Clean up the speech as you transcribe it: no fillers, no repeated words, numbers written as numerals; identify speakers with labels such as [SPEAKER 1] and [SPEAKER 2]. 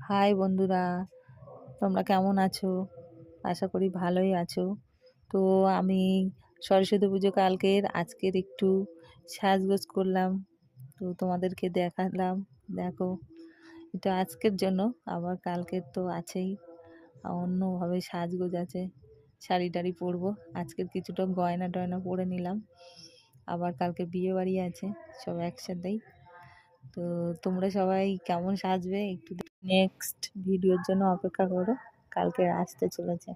[SPEAKER 1] High বন্ধুরা, তোমরা কেমন আছো? আশা করি ভালোই আছো। তো আমি সরস্বতী পুজো কালকের আজকের একটু সাজগোজ করলাম, তো তোমাদেরকে দেখালাম। দেখো, এটা আজকের জন্য, আবার কালকের তো আছেই। অন্যভাবে সাজগোজ আছে, শাড়ি টাড়ি পরবো। আজকের কিছুটা গয়না টয়না পরে নিলাম, আবার কালকে বিয়ে বাড়ি আছে, সব একসাথেই। তো তোমরা সবাই কেমন সাজবে একটু নেক্সট ভিডিওর জন্য অপেক্ষা করো, কালকে আসতে চলেছে।